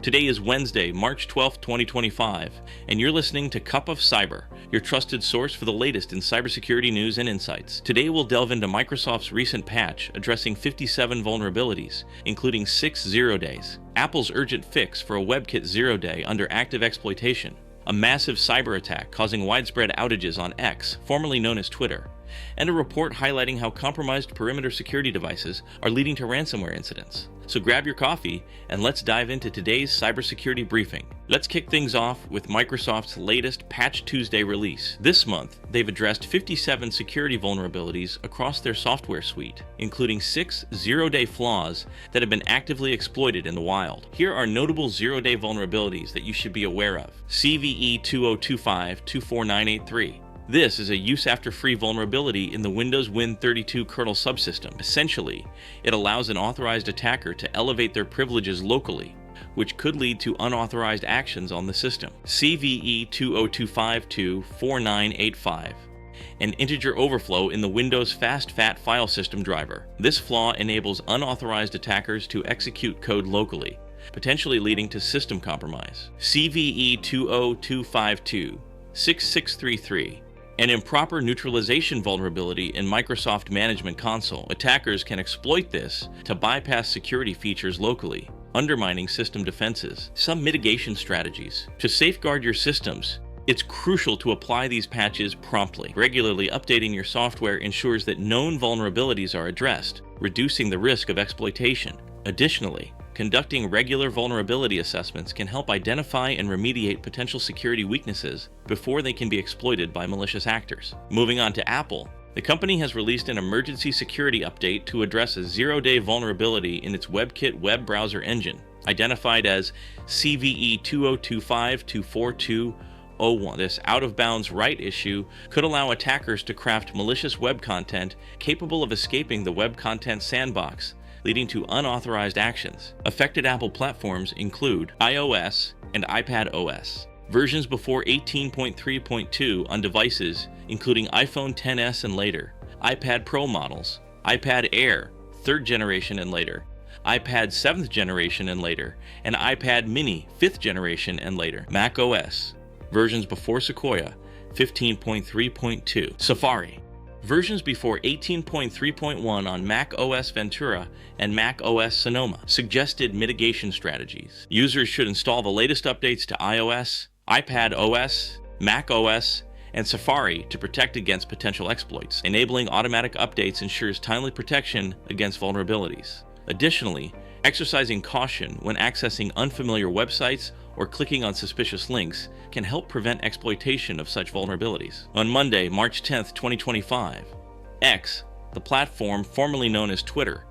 Today is Wednesday, March 12th, 2025, and you're listening to Cup of Cyber, your trusted source for the latest in cybersecurity news and insights. Today we'll delve into Microsoft's recent patch addressing 57 vulnerabilities, including 6 zero-days, Apple's urgent fix for a WebKit zero-day under active exploitation, a massive cyber attack causing widespread outages on X, formerly known as Twitter, and a report highlighting how compromised perimeter security devices are leading to ransomware incidents. So grab your coffee and let's dive into today's cybersecurity briefing. Let's kick things off with Microsoft's latest Patch Tuesday release. This month, they've addressed 57 security vulnerabilities across their software suite, including 6 zero-day flaws that have been actively exploited in the wild. Here are notable zero-day vulnerabilities that you should be aware of. CVE 2025-24983. This is a use-after-free vulnerability in the Windows Win32 kernel subsystem. Essentially, it allows an authorized attacker to elevate their privileges locally, which could lead to unauthorized actions on the system. CVE 2025-24985. An integer overflow in the Windows FastFat file system driver. This flaw enables unauthorized attackers to execute code locally, potentially leading to system compromise. CVE 20252-6633. An improper neutralization vulnerability in Microsoft Management Console. Attackers can exploit this to bypass security features locally, undermining system defenses. Some mitigation strategies. To safeguard your systems, it's crucial to apply these patches promptly. Regularly updating your software ensures that known vulnerabilities are addressed, reducing the risk of exploitation. Additionally, conducting regular vulnerability assessments can help identify and remediate potential security weaknesses before they can be exploited by malicious actors. Moving on to Apple, the company has released an emergency security update to address a zero-day vulnerability in its WebKit web browser engine, identified as CVE 2025-24201. This out-of-bounds write issue could allow attackers to craft malicious web content capable of escaping the web content sandbox, leading to unauthorized actions. Affected Apple platforms include iOS and iPad OS. Versions before 18.3.2 on devices including iPhone XS and later, iPad Pro models, iPad Air 3rd generation and later, iPad 7th generation and later, and iPad Mini 5th generation and later. Mac OS. Versions before Sequoia 15.3.2. Safari. Versions before 18.3.1 on Mac OS Ventura and Mac OS Sonoma. Suggested mitigation strategies. Users should install the latest updates to iOS, iPad OS, Mac OS, and Safari to protect against potential exploits. Enabling automatic updates ensures timely protection against vulnerabilities. Additionally, exercising caution when accessing unfamiliar websites or clicking on suspicious links can help prevent exploitation of such vulnerabilities. On Monday, March 10th, 2025, X, the platform formerly known as Twitter,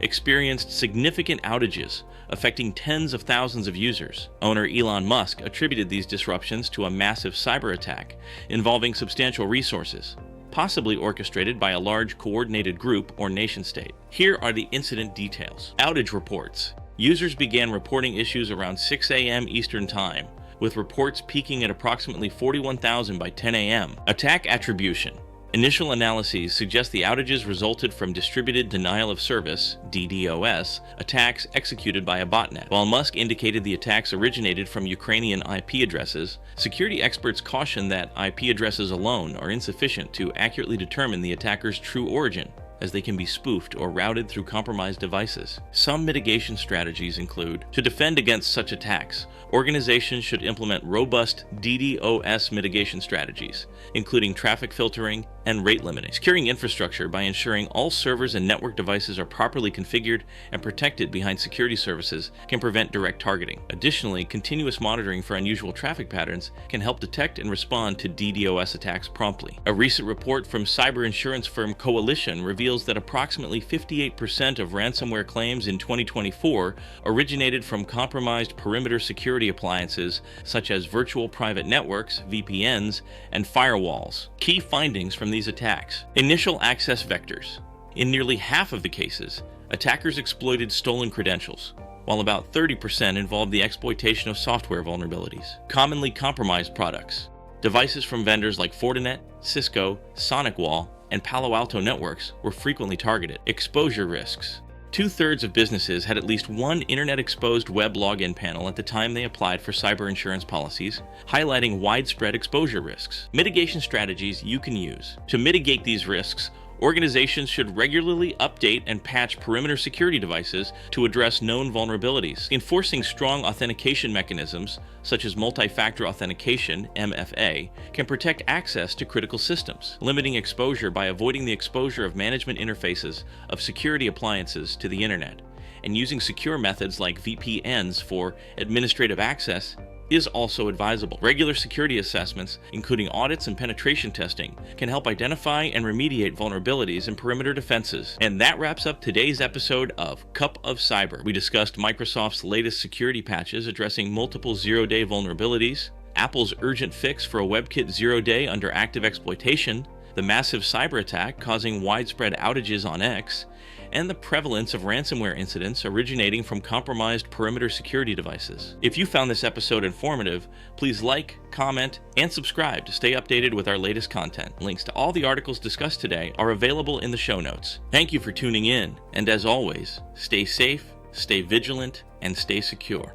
experienced significant outages affecting tens of thousands of users. Owner Elon Musk attributed these disruptions to a massive cyber attack involving substantial resources, possibly orchestrated by a large coordinated group or nation-state. Here are the incident details. Outage reports. Users began reporting issues around 6 a.m. Eastern Time, with reports peaking at approximately 41,000 by 10 a.m. Attack attribution. Initial analyses suggest the outages resulted from distributed denial of service (DDoS) attacks executed by a botnet. While Musk indicated the attacks originated from Ukrainian IP addresses, security experts caution that IP addresses alone are insufficient to accurately determine the attacker's true origin, as they can be spoofed or routed through compromised devices. Some mitigation strategies include: to defend against such attacks, organizations should implement robust DDoS mitigation strategies, including traffic filtering and rate limiting. Securing infrastructure by ensuring all servers and network devices are properly configured and protected behind security services can prevent direct targeting. Additionally, continuous monitoring for unusual traffic patterns can help detect and respond to DDoS attacks promptly. A recent report from cyber insurance firm Coalition reveals that approximately 58% of ransomware claims in 2024 originated from compromised perimeter security appliances such as virtual private networks, VPNs, and firewalls. Key findings from these attacks. Initial access vectors. In nearly half of the cases, attackers exploited stolen credentials, while about 30% involved the exploitation of software vulnerabilities. Commonly compromised products. Devices from vendors like Fortinet, Cisco, SonicWall, and Palo Alto Networks were frequently targeted. Exposure risks. 2/3 of businesses had at least one internet-exposed web login panel at the time they applied for cyber insurance policies, highlighting widespread exposure risks. Mitigation strategies you can use. To mitigate these risks, organizations should regularly update and patch perimeter security devices to address known vulnerabilities. Enforcing strong authentication mechanisms, such as multi-factor authentication (MFA), can protect access to critical systems. Limiting exposure by avoiding the exposure of management interfaces of security appliances to the internet, and using secure methods like VPNs for administrative access is also advisable. Regular security assessments, including audits and penetration testing, can help identify and remediate vulnerabilities in perimeter defenses. And that wraps up today's episode of Cup of Cyber. We discussed Microsoft's latest security patches addressing multiple zero-day vulnerabilities, Apple's urgent fix for a WebKit zero-day under active exploitation, the massive cyber attack causing widespread outages on X, and the prevalence of ransomware incidents originating from compromised perimeter security devices. If you found this episode informative, please like, comment, and subscribe to stay updated with our latest content. Links to all the articles discussed today are available in the show notes. Thank you for tuning in, and as always, stay safe, stay vigilant, and stay secure.